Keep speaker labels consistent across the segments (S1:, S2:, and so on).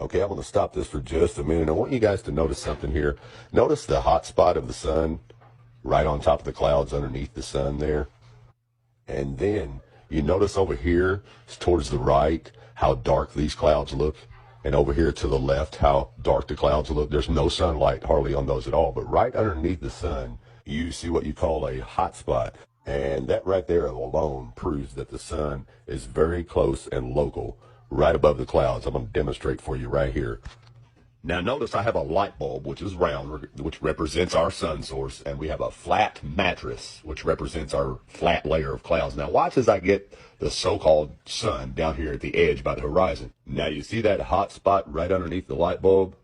S1: Okay, I'm going to stop this for just a minute. I want you guys to notice something here. Notice the hot spot of the sun right on top of the clouds underneath the sun there. And then you notice over here towards the right how dark these clouds look. And over here to the left how dark the clouds look. There's no sunlight hardly on those at all. But right underneath the sun, you see what you call a hot spot. And that right there alone proves that the sun is very close and local, right above the clouds. I'm going to demonstrate for you right here. Now notice I have a light bulb, which is round, which represents our sun source, and we have a flat mattress, which represents our flat layer of clouds. Now watch as I get the so-called sun down here at the edge by the horizon. Now you see that hot spot right underneath the light bulb?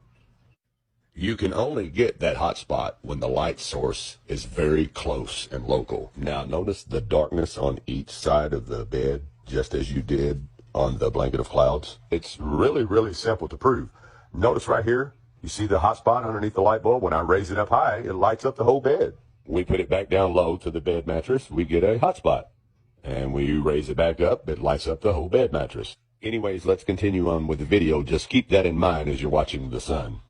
S1: You can only get that hot spot when the light source is very close and local. Now notice the darkness on each side of the bed, just as you did on the blanket of clouds. It's really, really simple to prove. Notice right here, you see the hot spot underneath the light bulb? When I raise it up high, it lights up the whole bed. We put it back down low to the bed mattress, we get a hot spot. And when you raise it back up, it lights up the whole bed mattress. Anyways, let's continue on with the video. Just keep that in mind as you're watching the sun.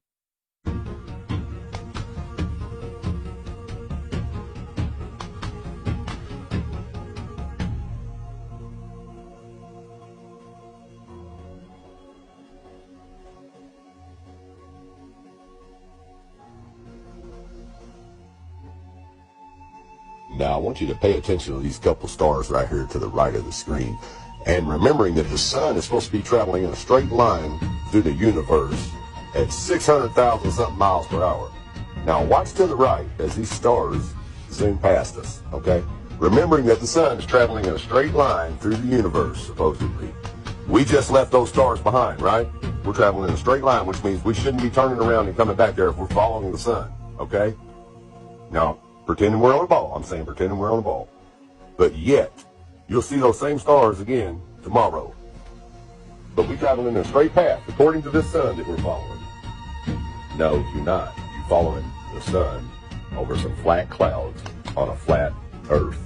S1: Now, I want you to pay attention to these couple stars right here to the right of the screen. And remembering that the sun is supposed to be traveling in a straight line through the universe at 600,000 something miles per hour. Now, watch to the right as these stars zoom past us, okay? Remembering that the sun is traveling in a straight line through the universe, supposedly. We just left those stars behind, right? We're traveling in a straight line, which means we shouldn't be turning around and coming back there if we're following the sun, okay? Now, pretending we're on a ball. I'm saying pretending we're on a ball. But yet, you'll see those same stars again tomorrow. But we travel in a straight path according to this sun that we're following. No, you're not. You're following the sun over some flat clouds on a flat earth.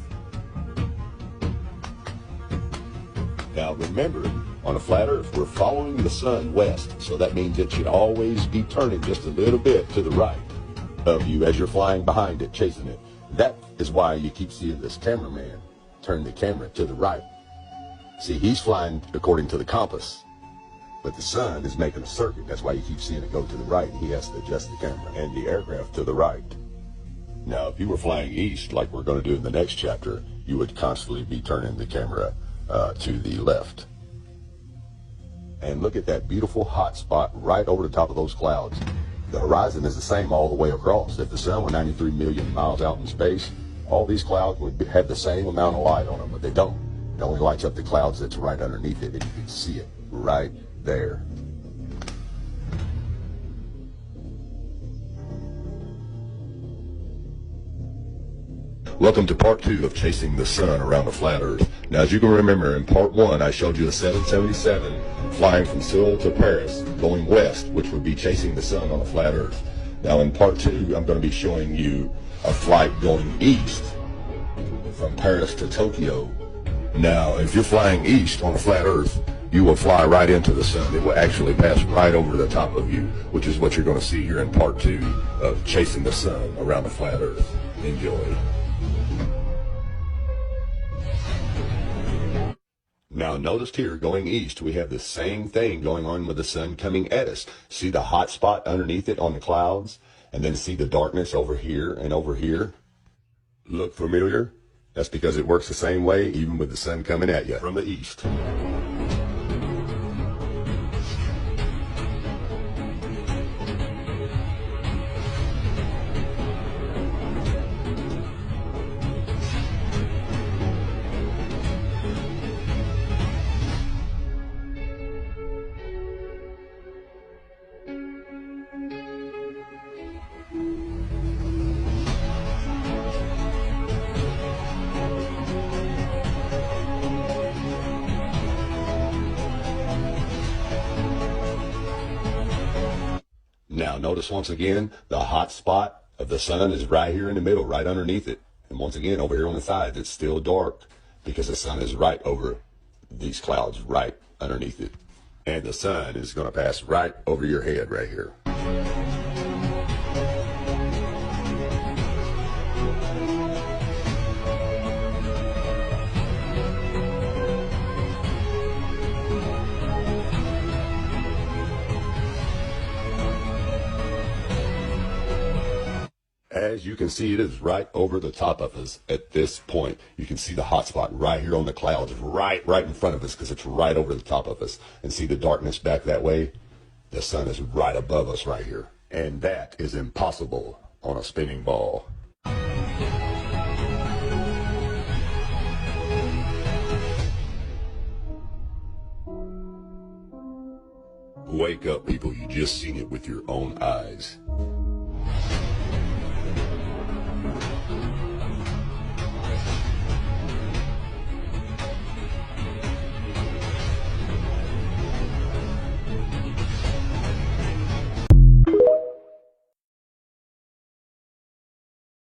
S1: Now remember, on a flat earth, we're following the sun west. So that means it should always be turning just a little bit to the right of you as you're flying behind it, chasing it. That is why you keep seeing this cameraman turn the camera to the right. See, he's flying according to the compass, but the sun is making a circuit. That's why you keep seeing it go to the right. He has to adjust the camera and the aircraft to the right. Now, if you were flying east, like we're going to do in the next chapter, you would constantly be turning the camera to the left. And look at that beautiful hot spot right over the top of those clouds. The horizon is the same all the way across. If the sun were 93 million miles out in space, all these clouds would have the same amount of light on them, but they don't. It only lights up the clouds that's right underneath it, and you can see it right there. Welcome to part 2 of Chasing the Sun Around the Flat Earth. Now, as you can remember, in part 1, I showed you a 777 flying from Seoul to Paris, going west, which would be chasing the sun on a flat Earth. Now, in part 2, I'm going to be showing you a flight going east from Paris to Tokyo. Now, if you're flying east on a flat Earth, you will fly right into the sun. It will actually pass right over the top of you, which is what you're going to see here in part 2 of Chasing the Sun Around the Flat Earth. Enjoy. Now notice here, going east, we have the same thing going on with the sun coming at us. See the hot spot underneath it on the clouds? And then see the darkness over here and over here? Look familiar? That's because it works the same way even with the sun coming at you from the east. Now notice once again, the hot spot of the sun is right here in the middle, right underneath it. And once again, over here on the side, it's still dark because the sun is right over these clouds, right underneath it. And the sun is going to pass right over your head right here. As you can see, it is right over the top of us at this point. You can see the hot spot right here on the clouds, right in front of us, because it's right over the top of us. And see the darkness back that way? The sun is right above us right here. And that is impossible on a spinning ball. Wake up, people. You just seen it with your own eyes.